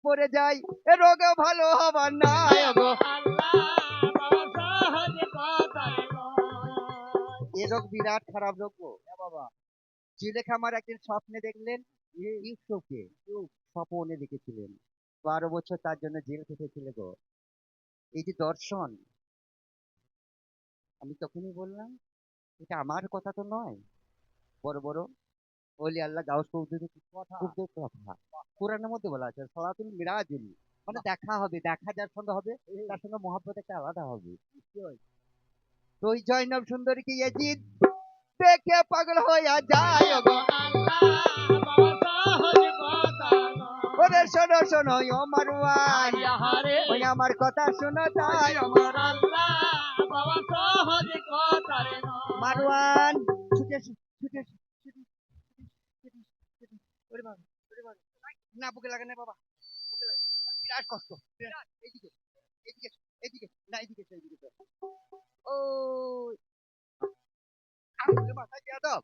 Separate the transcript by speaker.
Speaker 1: পড়ে যাই, এ রোগও ভালো হবার নাই গো। এ রোগ বিরাট খারাপ রোগ গো বাবা। যে আমার একদিন স্বপ্নে দেখলেন, ইউসুফকে স্বপনে দেখেছিলেন, 12 বছর তার জন্য জেল খেটেছিল গো। এই যে দর্শন, আমি তখনই বললাম এটা আমার কথা তো নয়, বড় বড় ওলি আল্লাহ গাউস কবুতরের কথা, কোরআনের মধ্যে বলা আছে সালাতুল মিরাজুল, মানে দেখা হবে, দেখা যার সঙ্গে হবে তার সঙ্গে মহব্বত একটা আলাদা হবে। তো ওই জয়নব সুন্দরীকে ইয়াজিদ দেখে পাগল হইয়া যায় গো। ওরে শোনো শোনো ও মারওয়ান, ওই আমার কথা শোনো তাই মারওয়ান ছুটে ছুটে ছুটে ওরে বাবা, ওরে বাবা, না বুকে লাগে না বাবা, বুকে লাগে, বিরাট কষ্ট, বিরাট। এইদিকে এইদিকে এইদিকে না এইদিকে এইদিকে ও মাথায় বেয়াদব।